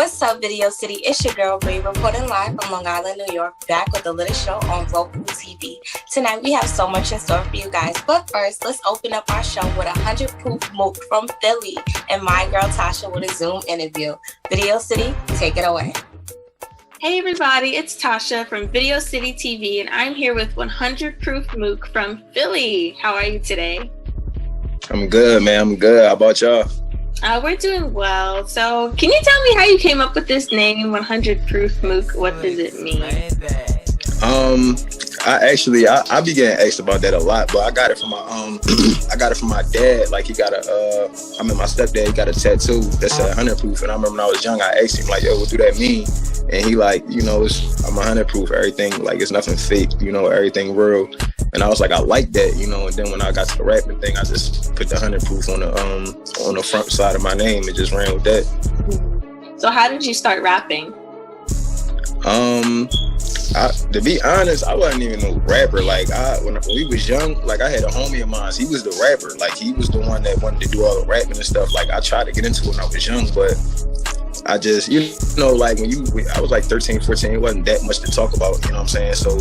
What's up, Video City? It's your girl, Bri, reporting live from Long Island, New York, back with the latest show on local TV. Tonight, we have so much in store for you guys. But first, let's open up our show with 100 Proof Mook from Philly and my girl, Tasha, with a Zoom interview. Video City, take it away. Hey everybody, it's Tasha from Video City TV, and I'm here with 100 Proof Mook from Philly. How are you today? I'm good, man. I'm good. How about y'all? We're doing well. So can you tell me how you came up with this name, 100 Proof Mook? What does it mean? I began asked about that a lot, but I got it from my I got it from my dad. Like he got my stepdad, he got a tattoo that said 100 proof, and I remember when I was young, I asked him like, yo, what do that mean? And he like, I'm 100 proof, everything, like it's nothing fake, everything real. And I was like, I like that, and then when I got to the rapping thing, I just put the 100 proof on the front side of my name and just ran with that. So how did you start rapping? To be honest, I wasn't even no rapper. Like when we was young, like I had a homie of mine. He was the rapper. Like he was the one that wanted to do all the rapping and stuff. Like I tried to get into it when I was young, but I just, like I was like 13, 14, it wasn't that much to talk about, you know what I'm saying? So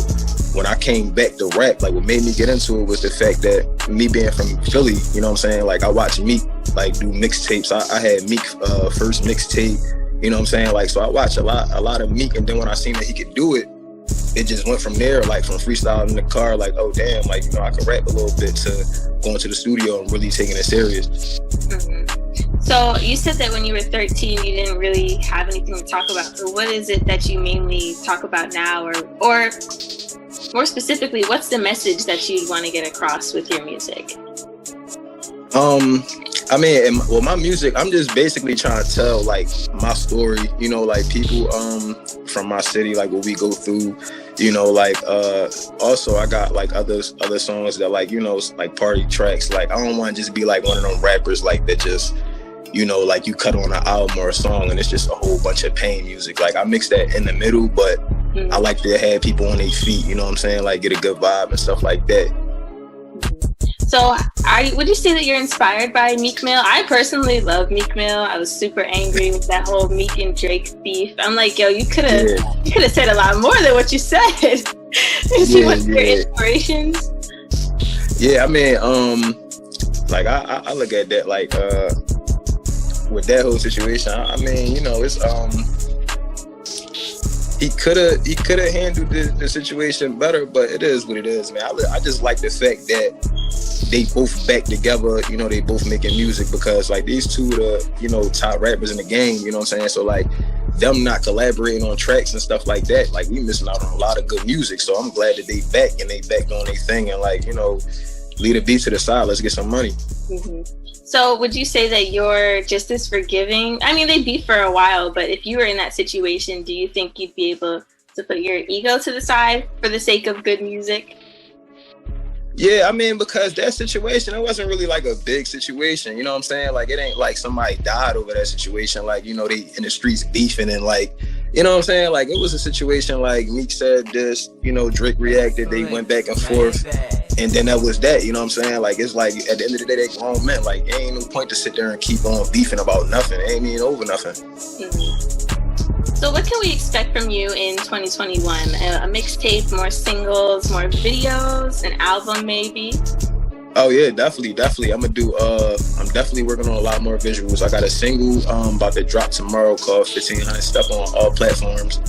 when I came back to rap, like what made me get into it was the fact that me being from Philly, you know what I'm saying? Like I watched Meek like do mixtapes. I had Meek first mixtape, you know what I'm saying? Like, so I watched a lot of Meek, and then when I seen that he could do it, it just went from there, like from freestyle in the car, like, oh damn, like, I can rap a little bit, to going to the studio and really taking it serious. Mm-hmm. So you said that when you were 13, you didn't really have anything to talk about. So what is it that you mainly talk about now, or more specifically, what's the message that you'd want to get across with your music? My music, I'm just basically trying to tell like my story, like people from my city, like what we go through, also I got like other songs that like, like party tracks. Like I don't want to just be like one of them rappers like that just, like you cut on an album or a song and it's just a whole bunch of pain music. Like I mix that in the middle, but I like to have people on their feet, you know what I'm saying? Like get a good vibe and stuff like that. So would you say that you're inspired by Meek Mill? I personally love Meek Mill. I was super angry with that whole Meek and Drake beef. I'm like, yo, you could have said a lot more than what you said. Is he one of your inspirations? Yeah, like I look at that like with that whole situation. It's he could have handled the situation better, but it is what it is, man. I just like the fact that they both back together, they both making music, because like these two the top rappers in the game, you know what I'm saying? So like them not collaborating on tracks and stuff like that, like we missing out on a lot of good music. So I'm glad that they back and they back on their thing, and like, leave the beat to the side, let's get some money. Mm-hmm. So would you say that you're just as forgiving? I mean, they beef for a while, but if you were in that situation, do you think you'd be able to put your ego to the side for the sake of good music? Yeah, because that situation, it wasn't really like a big situation, you know what I'm saying? Like, it ain't like somebody died over that situation, like, they in the streets beefing and like, you know what I'm saying? Like, it was a situation like Meek said this, Drake reacted, they went back and forth, and then that was that, you know what I'm saying? Like, it's like, at the end of the day, they grown men. Like, it ain't no point to sit there and keep on beefing about nothing. It ain't even over nothing. Mm-hmm. So what can we expect from you in 2021? A mixtape, more singles, more videos, an album maybe? Oh yeah, definitely. I'm definitely working on a lot more visuals. I got a single about to drop tomorrow called 1500 Step on all platforms.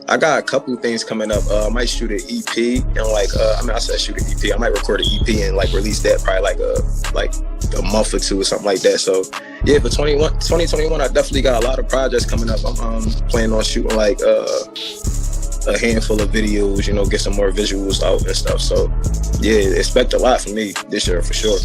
I got a couple things coming up. I might shoot an EP and I said shoot an EP. I might record an EP and like release that probably like a month or two or something like that. So yeah, for 2021, I definitely got a lot of projects coming up. I'm planning on shooting like a handful of videos, get some more visuals out and stuff. So yeah, expect a lot from me this year for sure.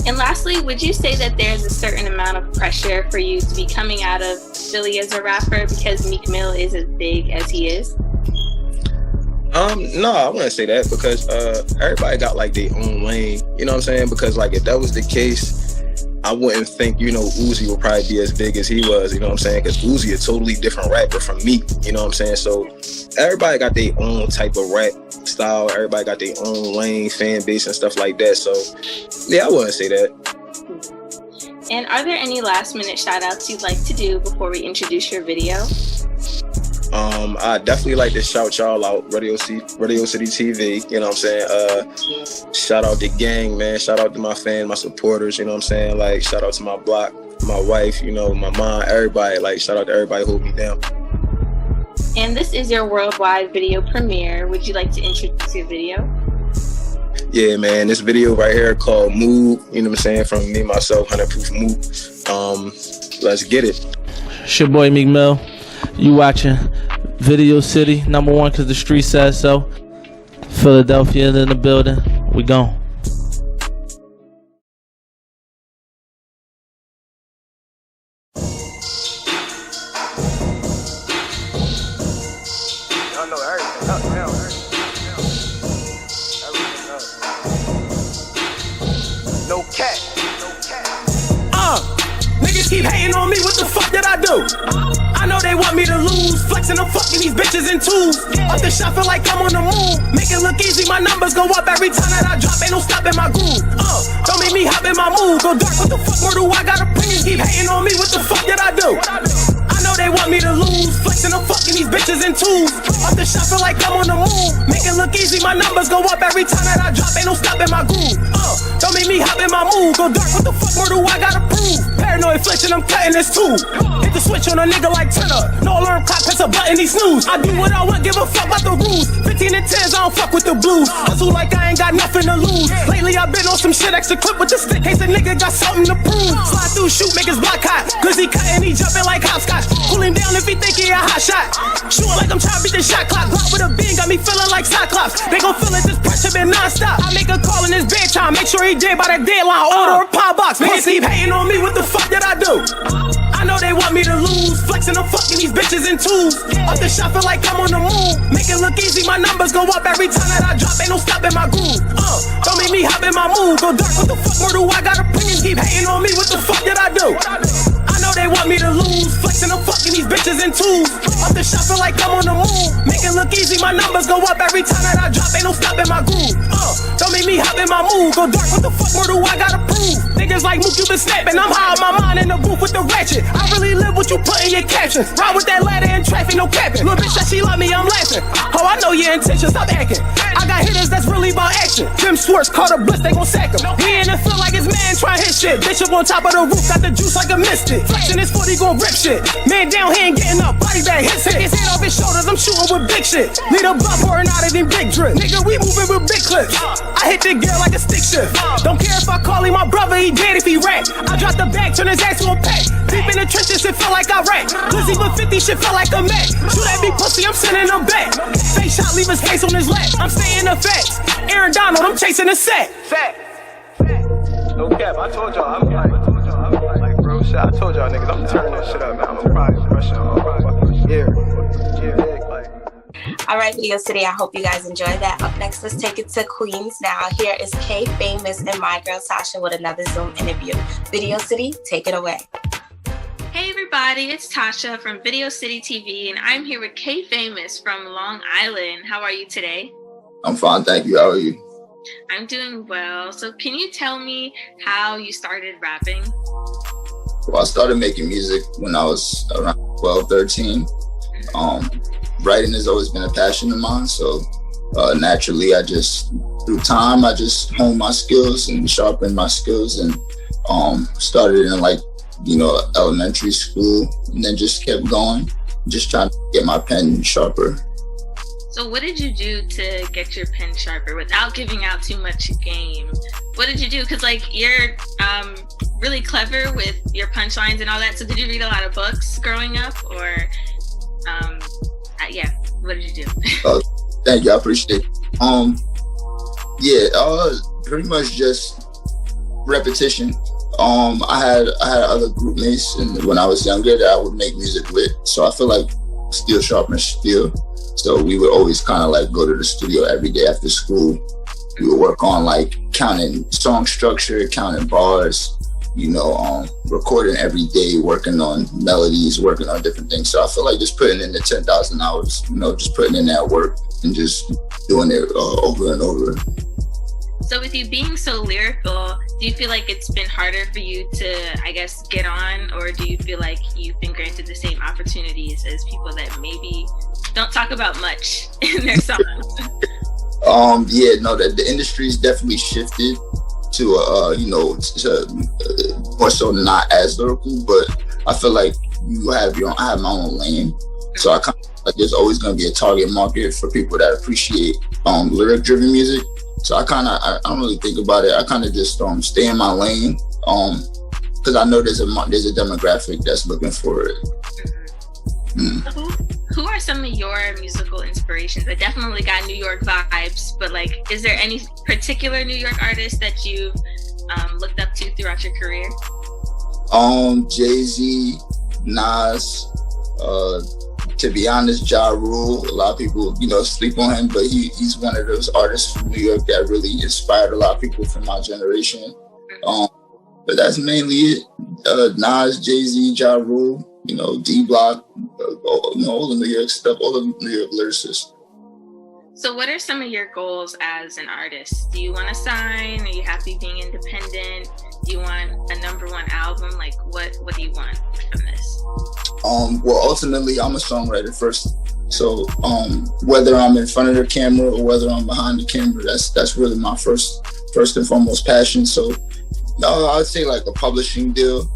And lastly, would you say that there's a certain amount of pressure for you to be coming out of Philly as a rapper because Meek Mill is as big as he is? No, I wouldn't say that, because everybody got like their own lane, you know what I'm saying? Because like if that was the case, I wouldn't think, Uzi would probably be as big as he was, you know what I'm saying? Because Uzi a totally different rapper from Meek, you know what I'm saying? So everybody got their own type of rap style. Everybody got their own lane, fan base and stuff like that. So yeah, I wouldn't say that. And are there any last minute shout outs you'd like to do before we introduce your video? I definitely like to shout y'all out, Radio City TV, you know what I'm saying? Shout out the gang, man. Shout out to my fans, my supporters, you know what I'm saying? Like, shout out to my block, my wife, you know, my mom, everybody. Like, shout out to everybody who hold me down. And this is your worldwide video premiere. Would you like to introduce your video? Yeah, man, this video right here called Mook, you know what I'm saying? From me, myself, 100 Proof Mook. Let's get it. It's your boy Meek Mill. You watching Video City, #1 because the street says so. Philadelphia in the building. We gone. Y'all know everything up now. No cat. Niggas keep hating on me, what the fuck did I do? I know they want me to lose, flexing, I'm fucking these bitches in twos. Up the shot, feel like I'm on the moon. Make it look easy, my numbers go up every time that I drop, ain't no stopping my groove. Don't make me hop in my mood, go dark, what the fuck more do I gotta bring? Keep hating on me, what the fuck did I do? I know they want me to lose, flexing, I'm fucking these bitches in twos. Up the shot, feel like I'm on the moon. Make it look easy, my numbers go up every time that I drop, ain't no stopping my groove. Don't make me hop in my mood, go dark, what the fuck more do I gotta prove? Paranoid flexion, I'm cutting this too. Hit the switch on a nigga like Turner. No alarm clock, press a button, he snooze. I do what I want, give a fuck about the rules. 15 and 10s, I don't fuck with the blues. Hustle like I ain't got nothing to lose. Lately I've been on some shit, extra clip with the stick. Case a nigga got something to prove. Slide through, shoot, make his block hot. Glizzy cutting, he jumping like hopscotch. Pull him down if he think he a hot shot. Shooting like I'm trying to beat the shot clock. Block with a beam, got me feeling like Cyclops. They gon' feel it, this pressure been non-stop. I make a call in his bedtime, make sure he dead by the deadline. Order a pie box. Niggas keep hating on me, what the fuck did I do? I know they want me to lose, flexing, I'm fucking these bitches in twos. Up the shot, feel like I'm on the moon. Make it look easy, my numbers go up every time that I drop, ain't no stopping my groove. Don't make me hop in my mood, go dark, what the fuck more do I gotta bring? Keep hating on me, what the fuck did I do? I know they want me to lose, flexing, I'm fucking these bitches in twos. Up the shot, feel like I'm on the moon. Make it look easy, my numbers go up every time that I drop, ain't no stopping my groove. Don't make me hop in my mood, go dark, what the fuck more do I gotta prove? Niggas like Mook, you been snapping, I'm high on my mind in the booth with the ratchet. I really live what you put in your captions. Ride with that ladder in traffic, no capping. Little bitch that she love me, I'm laughing. Oh, I know your intentions, stop acting. I got hitters that's really about action. Jim Swartz caught a blitz, they gon' sack him. He in the field like his man trying hit shit. Bishop on top of the roof, got the juice like a mystic. Flexing his foot, he gon' rip shit. Man down, he ain't getting up, body bag, his hit. His head off his shoulders, I'm shooting with big shit. Need a blood pouring out of them big drip. Nigga, we moving with big clips. I hit the gear like a stick shift. Don't care if I call him my brother, he dead if he rap. I drop the bag, turn his ass to a pack. Deep in the trenches, shit feel like I rap. Glizzy with 50, shit feel like a Mac. Shoot at me pussy, I'm sending him back. Face shot, leave his face on his lap. I'm saying the facts. Aaron Donald, I'm chasing the sack. No cap, I told y'all, I'm like real shit. I told y'all niggas, I'm turning this shit up, man. I'm probably pressure. All right, Video City, I hope you guys enjoyed that. Up next, let's take it to Queens now. Here is K Famous and my girl Tasha with another Zoom interview. Video City, take it away. Hey everybody, it's Tasha from Video City TV, and I'm here with K Famous from Long Island. How are you today? I'm fine, thank you. How are you? I'm doing well. So can you tell me how you started rapping? Well, I started making music when I was around 12, 13. Writing has always been a passion of mine, so naturally, through time, I just honed my skills and sharpened my skills, and started in elementary school, and then just kept going, just trying to get my pen sharper. So what did you do to get your pen sharper without giving out too much game? What did you do? Because you're really clever with your punchlines and all that. So did you read a lot of books growing up, or what did you do? Thank you, I appreciate it. Pretty much just repetition. I had other group mates when I was younger that I would make music with, so I feel like steel sharpens steel. So we would always kind of go to the studio every day after school. We would work on counting song structure, counting bars, recording every day, working on melodies, working on different things. So I feel like just putting in the 10,000 hours, just putting in that work and just doing it over and over. So with you being so lyrical, do you feel like it's been harder for you to, I guess, get on, or do you feel like you've been granted the same opportunities as people that maybe don't talk about much in their songs? Yeah, no, the industry's definitely shifted to more so not as lyrical, but I feel like I have my own lane. So I kind of like there's always gonna be a target market for people that appreciate lyric driven music. So I don't really think about it. I kind of just stay in my lane because I know there's a demographic that's looking for it. Who are some of your musical inspirations? I definitely got New York vibes, but like, is there any particular New York artist that you've looked up to throughout your career? Jay-Z, Nas, to be honest, Ja Rule. A lot of people, sleep on him, but he's one of those artists from New York that really inspired a lot of people from my generation. But that's mainly it. Nas, Jay-Z, Ja Rule, D-Block, all the New York stuff, all the New York lyricists. So what are some of your goals as an artist? Do you want to sign? Are you happy being independent? Do you want a #1 album? Like, what do you want from this? Well, ultimately, I'm a songwriter first. So whether I'm in front of the camera or whether I'm behind the camera, that's really my first and foremost passion. So I'd say like a publishing deal,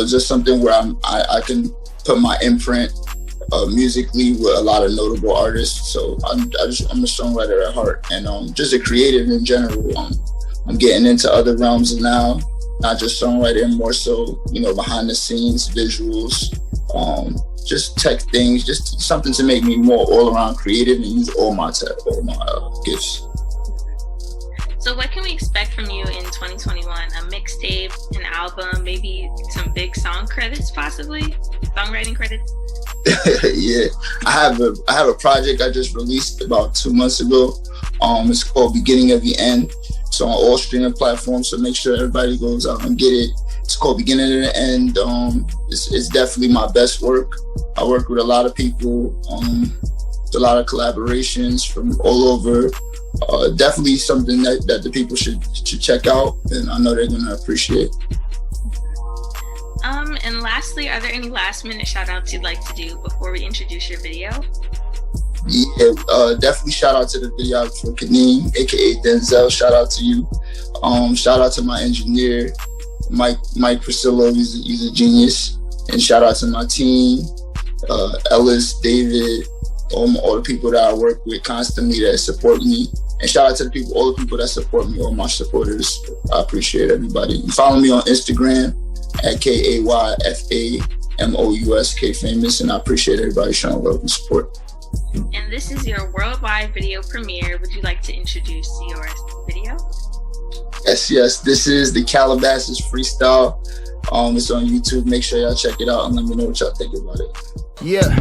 just something where I can put my imprint musically with a lot of notable artists. So I'm a songwriter at heart, and just a creative in general. I'm getting into other realms now, not just songwriting, more so, behind the scenes, visuals, just tech things, just something to make me more all around creative and use all my gifts. So what can we expect from you in 2021? A mixtape, an album, maybe some big song credits, possibly? Songwriting credits? Yeah, I have a project I just released about 2 months ago. It's called Beginning of the End. It's on all streaming platforms, so make sure everybody goes out and get it. It's called Beginning of the End. It's definitely my best work. I work with a lot of people, a lot of collaborations from all over. Definitely something that the people should check out, and I know they're gonna appreciate. And lastly, are there any last-minute shout-outs you'd like to do before we introduce your video? Yeah, definitely shout out to the videographer Kaneem, aka Denzel. Shout out to you. Shout out to my engineer, Mike Priscillo. He's a genius. And shout out to my team, Ellis, David, all the people that I work with constantly that support me. And shout out to all the people that support me, all my supporters. I appreciate everybody. And follow me on Instagram at KAYFAMOUS, Famous, and I appreciate everybody showing love and support. And this is your worldwide video premiere. Would you like to introduce your video? Yes. This is the Calabasas Freestyle. It's on YouTube. Make sure y'all check it out and let me know what y'all think about it. Yeah.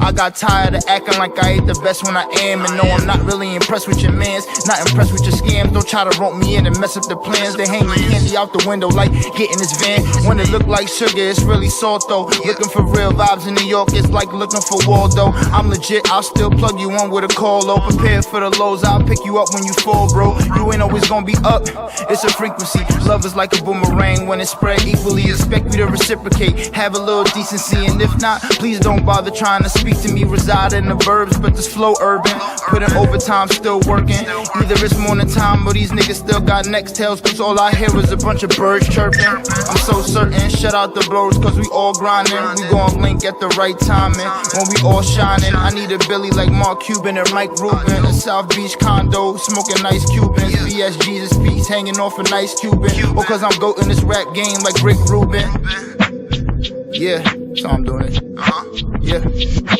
I got tired of acting like I ain't the best when I am. And no, I'm not really impressed with your mans, not impressed with your scams. Don't try to rope me in and mess up the plans. They hang the candy out the window like get in this van. When it look like sugar, it's really salt though. Looking for real vibes in New York, it's like looking for Waldo. I'm legit, I'll still plug you on with a call though. Prepared for the lows, I'll pick you up when you fall, bro. You ain't always gonna be up, it's a frequency. Love is like a boomerang when it's spread equally. Expect me to reciprocate, have a little decency. And if not, please don't bother trying to speak to me. Reside in the burbs, but this flow urban. Put in overtime, still working. Either it's morning time or these niggas still got next tails, cause all I hear is a bunch of birds chirping. I'm so certain, shut out the bros, cause we all grinding. We gon' link at the right timing when we all shining. I need a Billy like Mark Cuban and Mike Rubin. A South Beach condo, smoking nice Cubans. BS Jesus Peace, hanging off a nice Cuban. Or cause I'm goating this rap game like Rick Rubin. Yeah, so I'm doing it. Yeah.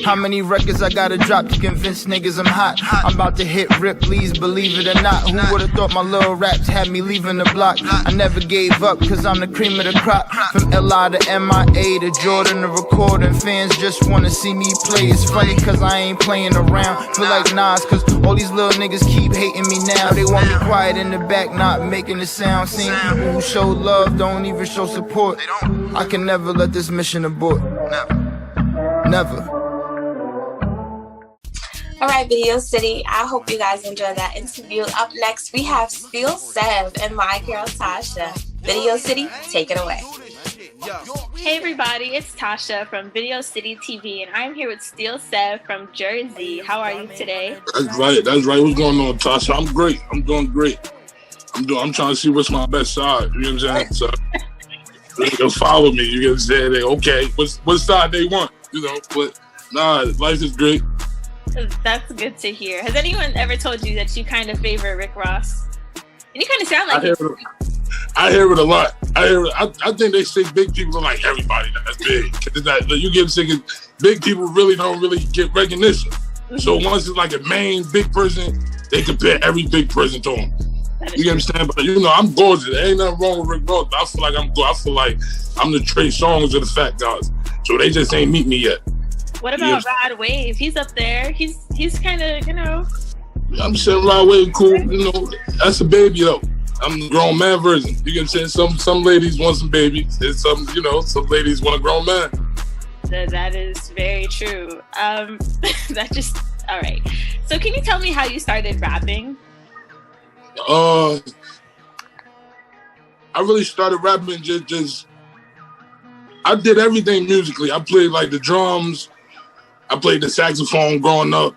How many records I gotta drop to convince niggas I'm hot? I'm about to hit Ripley's, believe it or not. Who would've thought my little raps had me leaving the block? I never gave up, cause I'm the cream of the crop. From LI to MIA to Jordan to recording. Fans just wanna see me play. It's funny cause I ain't playing around. Feel like Nas, cause all these little niggas keep hating me now. They want me quiet in the back, not making a sound. Seen people who show love, don't even show support. I can never let this mission abort. Never. All right, Video City. I hope you guys enjoyed that interview. Up next, we have Steel Sev and my girl Tasha. Video City, take it away. Hey everybody, it's Tasha from Video City TV, and I'm here with Steel Sev from Jersey. How are you today? That's right. What's going on, Tasha? I'm great. I'm doing great. I'm trying to see what's my best side. You know what I'm saying? So they'll follow me. You know what I'm saying? Okay, what side they want? You know, but nah, life is great. That's good to hear. Has anyone ever told you that you kind of favor Rick Ross? And you kind of sound like I hear it a lot. I think they say big people are like everybody that's big. You get sick of big people really don't really get recognition. So once it's like a main big person, they compare every big person to him. You get what I'm saying? But you know, I'm gorgeous. There ain't nothing wrong with Rick Ross. I feel like I'm good. I feel like I'm the Trey Songz of the fat guys. So they just ain't meet me yet. What about Rod Wave? He's up there. He's kind of, you know. I'm saying Rod Wave cool. You know, that's a baby though. I'm the grown man version. You can say some ladies want some babies, and some ladies want a grown man. That is very true. All right. So can you tell me how you started rapping? I really started rapping just I did everything musically. I played like the drums, I played the saxophone growing up.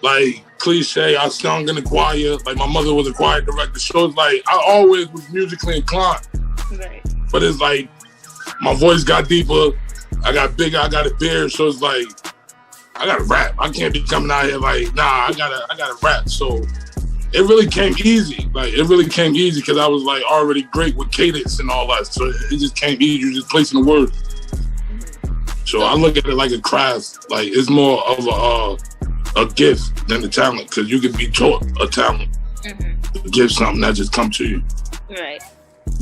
Like cliche, I sung in the choir. Like my mother was a choir director. So it's like I always was musically inclined. Right. But it's like my voice got deeper. I got bigger. I got a beard. So it's like I gotta rap. I can't be coming out here like I gotta rap. So it really came easy. Like it really came easy because I was like already great with cadence and all that. So it just came easy. You just placing the word. So I look at it like a craft. Like it's more of a gift than a talent, because you can be taught a talent. To give something that just come to you. Right.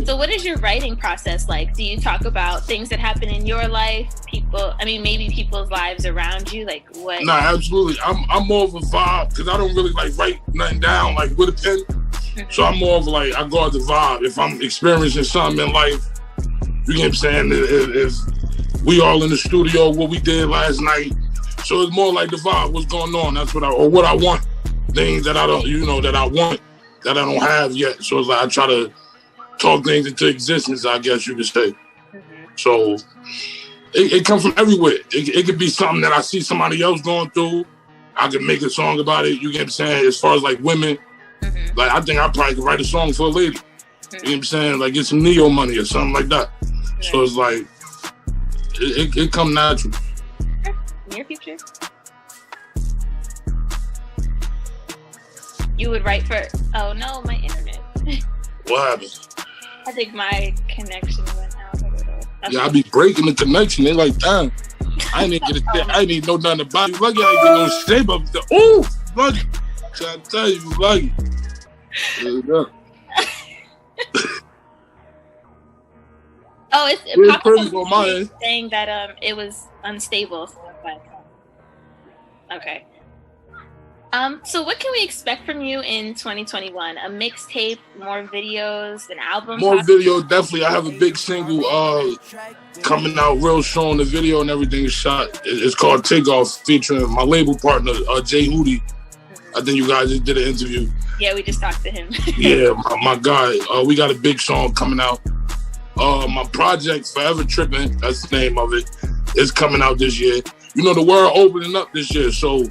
So what is your writing process like? Do you talk about things that happen in your life, maybe people's lives around you? Like what? Nah, absolutely. I'm more of a vibe, because I don't really like write nothing down like with a pen. So I'm more of like, I go out the vibe. If I'm experiencing something in life, you know what I'm saying? If we all in the studio, what we did last night. So it's more like the vibe, what's going on. That's what I want. Things that I don't, that I want, that I don't have yet. So it's like I try to talk things into existence, I guess you could say. So it comes from everywhere. It could be something that I see somebody else going through. I can make a song about it. You get what I'm saying? As far as like women, like I think I probably could write a song for a lady. You know what I'm saying? Like get some Neo money or something like that. So it's like, it come natural. Near future? You would write for... Oh no, my internet. What happened? I think my connection went out a little. Yeah, I be breaking the connection. They like, damn, I didn't get it. I didn't know nothing about you. Lucky I didn't get no shape up there. Ooh, lucky. I tell you, lucky. Oh, it's possible saying that it was unstable. So okay. So what can we expect from you in 2021? A mixtape, more videos, an album? More videos, definitely. I have a big single coming out real soon. The video and everything is shot. It's called Takeoff, featuring my label partner, Jay Hootie. I think you guys just did an interview. Yeah, we just talked to him. Yeah, my guy. We got a big song coming out. My project, Forever Trippin', that's the name of it, is coming out this year. You know, the world opening up this year, so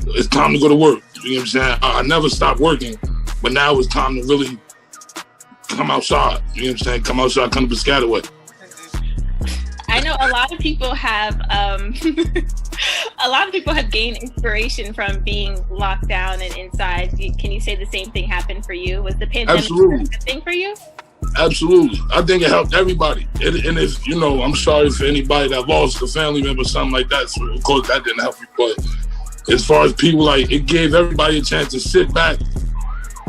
it's time to go to work. You know what I'm saying? I never stopped working, but now it's time to really come outside. You know what I'm saying? Come outside, come to Piscataway. I know a lot of people have gained inspiration from being locked down and inside. Can you say the same thing happened for you? Was the pandemic a good thing for you? Absolutely. I think it helped everybody. And if, I'm sorry for anybody that lost a family member or something like that. So, of course, that didn't help you. But as far as people, like, it gave everybody a chance to sit back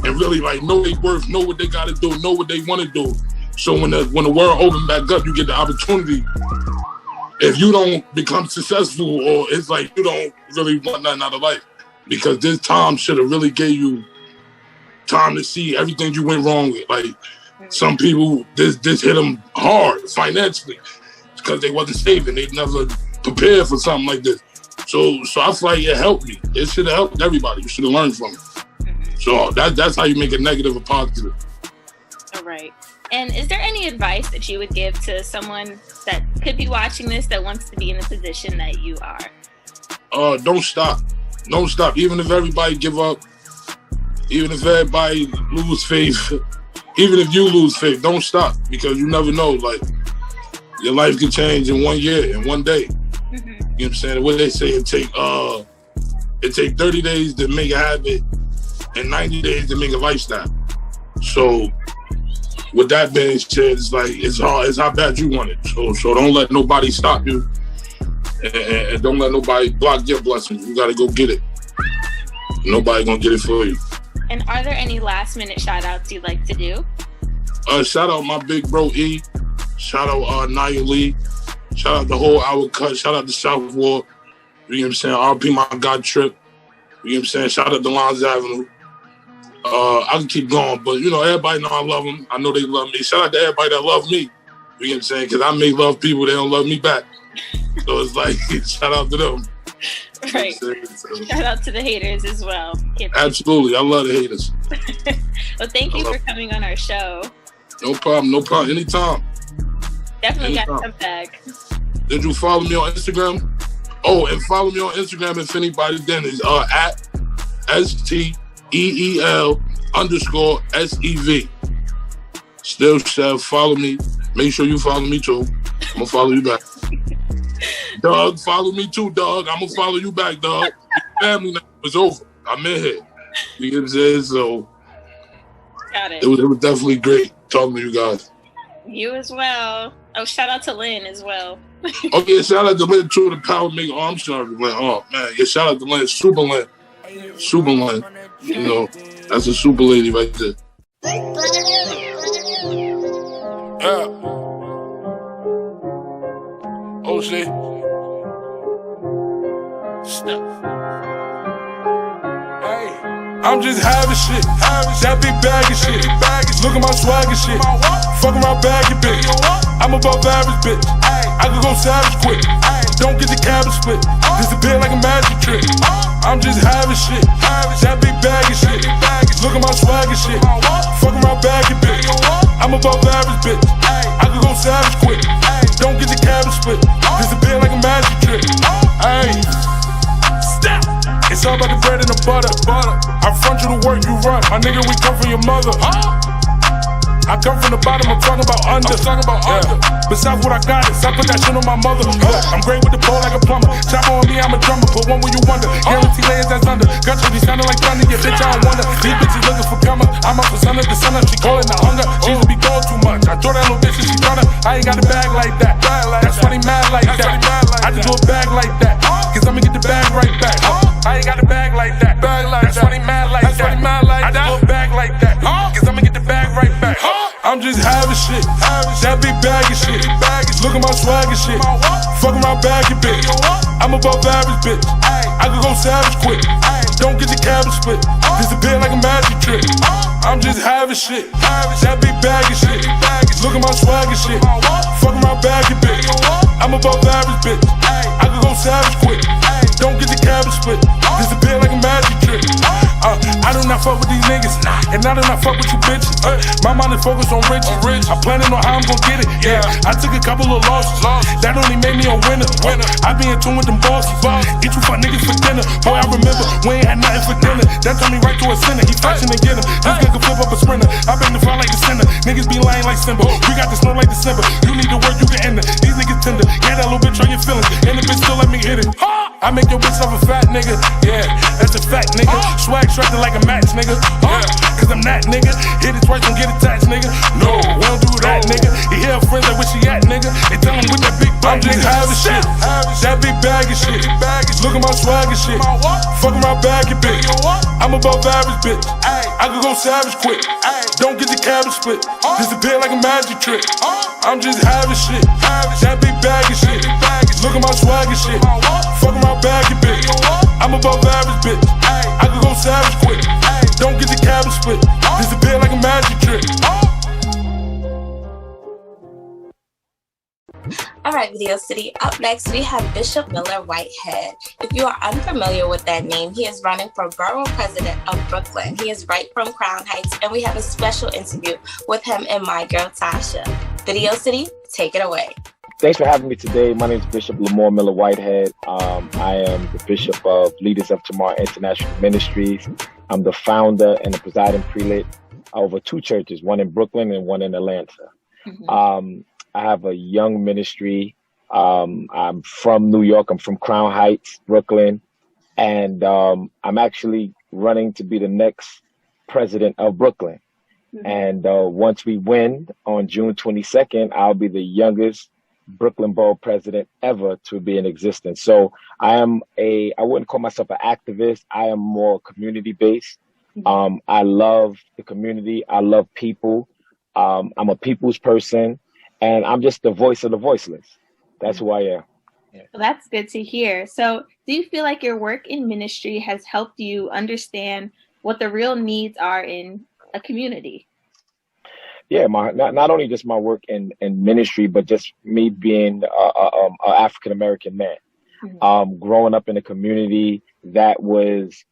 and really, like, know their worth, know what they got to do, know what they want to do. So when the world opened back up, you get the opportunity. If you don't become successful, or it's like you don't really want nothing out of life, because this time should have really gave you time to see everything you went wrong with. Like, some people, this hit them hard financially because they wasn't saving. They never prepared for something like this. So So I feel like it helped me. It should have helped everybody. You should have learned from it. So that's how you make a negative a positive. All right. And is there any advice that you would give to someone that could be watching this that wants to be in the position that you are? Don't stop. Don't stop. Even if everybody give up, even if everybody lose faith, even if you lose faith, don't stop, because you never know. Like, your life can change in 1 year, in 1 day. You know what I'm saying? What they say, it take 30 days to make a habit and 90 days to make a lifestyle. So with that being said, it's like, it's hard. It's how bad you want it. So don't let nobody stop you, and don't let nobody block your blessings. You got to go get it. Nobody gonna get it for you. And are there any last minute shout outs you'd like to do? Shout out my big bro E. Shout out Nia Lee. Shout out the whole Hour Cut. Shout out the South Ward. You know what I'm saying? RP my God Trip. You know what I'm saying? Shout out to Lons Avenue. I can keep going, but you know, everybody know I love them. I know they love me. Shout out to everybody that love me. You know what I'm saying? Because I may love people, they don't love me back. So it's like, shout out to them. Right. So, shout out to the haters as well. Absolutely. I love the haters. Well, thank you for coming on our show. No problem. Anytime. Definitely got to come back. Did you follow me on Instagram? Oh, and follow me on Instagram if anybody then is at STEEL_SEV. Steel Sev, follow me. Make sure you follow me too. I'm gonna follow you back. Doug, follow me too, Doug. I'm gonna follow you back, Doug. Family night was over. I'm in here. You get what I'm saying? So got it. It was definitely great talking to you guys. You as well. Oh, shout out to Lynn as well. Okay, shout out to Lynn too, the power maker. Oh, I'm sorry, Lynn. Oh man, yeah, shout out to Lynn, Super Lynn. Super Lynn. You know, that's a super lady right there. Yeah. Oh shit. Snap. Hey, I'm just having shit. That big bag of shit. Look at my swag and shit. Fuck around bag your bitch. I'm above average bitch. I could go savage quick. Don't get the cabbage split. Disappear like a magic trick. I'm just having shit. That big bag of shit. Look at my swag and shit. Fuck around bag your bitch. I'm above average bitch. I could go savage quick. Don't get the cabbage split. Disappear like a magic trick. Hey, step. It's all about the bread and the butter. I front you to work, you run. My nigga, we come from your mother. I come from the bottom, I'm talking about under. Besides what I got is, I put that shit on my mother. I'm great with the pole like a plumber. Chop on me, I'm a drummer. Put one where you wonder. Guarantee layers that's under. Got you be sounding like thunder. Yeah, bitch, I don't wonder. These bitches looking for comer. I'm up for sun of the sun up. She calling the hunger. She used to be going too much. I throw that little bitch and she tryna. I ain't got a bag like that. That's why they mad like that. I just do a bag like that. Cause I'ma get the bag right back. I ain't got a bag like that. That's why they mad like that. I just do a bag like that. Cause I'ma get the bag right back. I'm just having shit. That big bag of shit. Look at my swag and shit. Fuck around bag your bitch. I'm above average bitch. I could go savage quick. Don't get the cabbage split. Disappear like a magic trick. I'm just having shit. That big bag of shit. Look at my swag and shit. Fuck around bag your bitch. I'm above average bitch. I could go savage quick. Don't get the cabbage split. Disappear like a magic trick. I do not fuck with these niggas, and I do not fuck with you bitches. My mind is focused on riches. I'm planning on how I'm gon' get it. Yeah, I took a couple of losses. That only made me a winner. I be in tune with them bosses. Get you fuck niggas for dinner. Boy, I remember we ain't had nothing for dinner. That turned me right to a sinner. He flashing to get him. This guy can flip up a sprinter. I been to fall like a sinner. Niggas be lying like Simba. We got the snow like December. You need to work, you can end it. These niggas tender. Yeah, that little bitch on your feelings. And the bitch still let me hit it. I make your bitch off a fat nigga. Yeah, that's a fact, nigga. Swag structure like a match, nigga. Cause I'm that nigga. Hit it twice, don't get attached, nigga. No, we don't do that, nigga. You hear a friend like where she at, nigga. They tell him with that big bag. I'm just having shit. That big bag of shit. Look at my swag and shit. Fuck around bag your bitch. I'm above average bitch. I could go savage quick. Don't get the cabbage split. Disappear like a magic trick. I'm just having shit. That big bag of shit. Look at my swag and shit. Fuck around bag your bitch. I'm above average bitch. I could go savage quick. Don't get the cabbage split. Disappear like a magic trick. All right, Video City. Up next, we have Bishop Whitehead. If you are unfamiliar with that name, he is running for borough president of Brooklyn. He is right from Crown Heights, and we have a special interview with him and my girl, Tasha. Video City, take it away. Thanks for having me today. My name is Bishop Lamor Miller Whitehead. I am the Bishop of Leaders of Tomorrow International Ministries. I'm the founder and the presiding prelate over 2 churches, one in Brooklyn and one in Atlanta. Mm-hmm. I have a young ministry. I'm from New York. I'm from Crown Heights, Brooklyn. And I'm actually running to be the next president of Brooklyn. Mm-hmm. And once we win on June 22nd, I'll be the youngest Brooklyn Borough president ever to be in existence. So I wouldn't call myself an activist. I am more community-based. Mm-hmm. I love the community. I love people. I'm a people's person. And I'm just the voice of the voiceless. That's who I am. Yeah. Well, that's good to hear. So do you feel like your work in ministry has helped you understand what the real needs are in a community? Yeah, not only just my work in ministry, but just me being an African-American man. Mm-hmm. Growing up in a community that was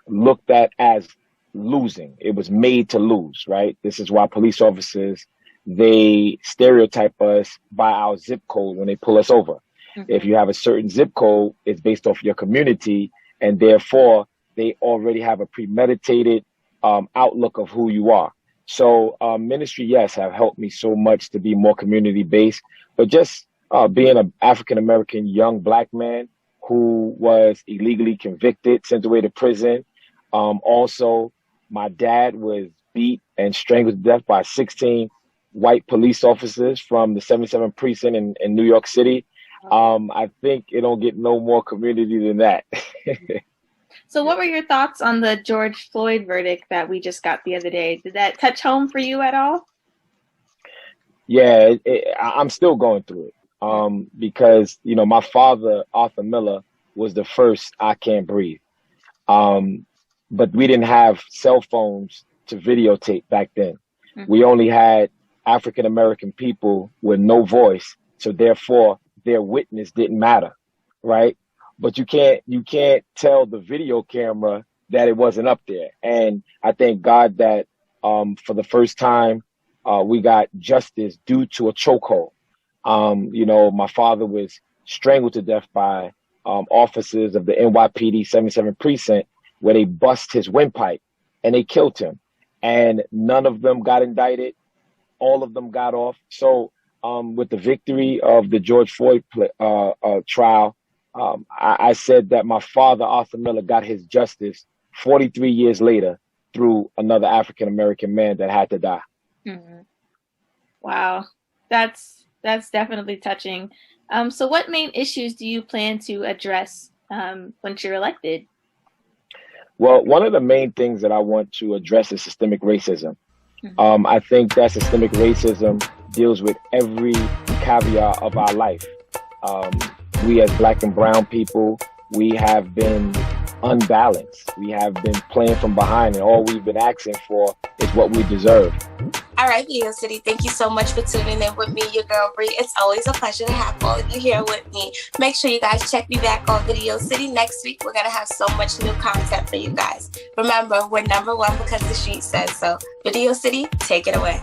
looked at as losing. It was made to lose, right? This is why police officers, they stereotype us by our zip code when they pull us over. Mm-hmm. If you have a certain zip code, it's based off your community, and therefore they already have a premeditated outlook of who you are. So ministry, yes, have helped me so much to be more community-based, but just being an African-American young Black man who was illegally convicted, sent away to prison. Also, my dad was beat and strangled to death by 16 white police officers from the 77th precinct in New York City. I think it don't get no more community than that. So what were your thoughts on the George Floyd verdict that we just got the other day? Did that touch home for you at all? Yeah, I'm still going through it because, my father, Arthur Miller, was the first I Can't Breathe. But we didn't have cell phones to videotape back then. Mm-hmm. We only had African-American people with no voice. So therefore, their witness didn't matter, right? But you can't tell the video camera that it wasn't up there. And I thank God that for the first time, we got justice due to a chokehold. My father was strangled to death by officers of the NYPD 77th precinct, where they bust his windpipe and they killed him. And none of them got indicted. All of them got off. So with the victory of the George Floyd trial, I said that my father, Arthur Miller, got his justice 43 years later through another African-American man that had to die. Mm-hmm. Wow. That's definitely touching. So what main issues do you plan to address once you're elected? Well, one of the main things that I want to address is systemic racism. Mm-hmm. I think that systemic racism deals with every caveat of our life. We as Black and brown people, we have been unbalanced. We have been playing from behind, and all we've been asking for is what we deserve. All right, Video City, thank you so much for tuning in with me, your girl Bri. It's always a pleasure to have all of you here with me. Make sure you guys check me back on Video City next week. We're going to have so much new content for you guys. Remember, we're #1 because the street says so. Video City, take it away.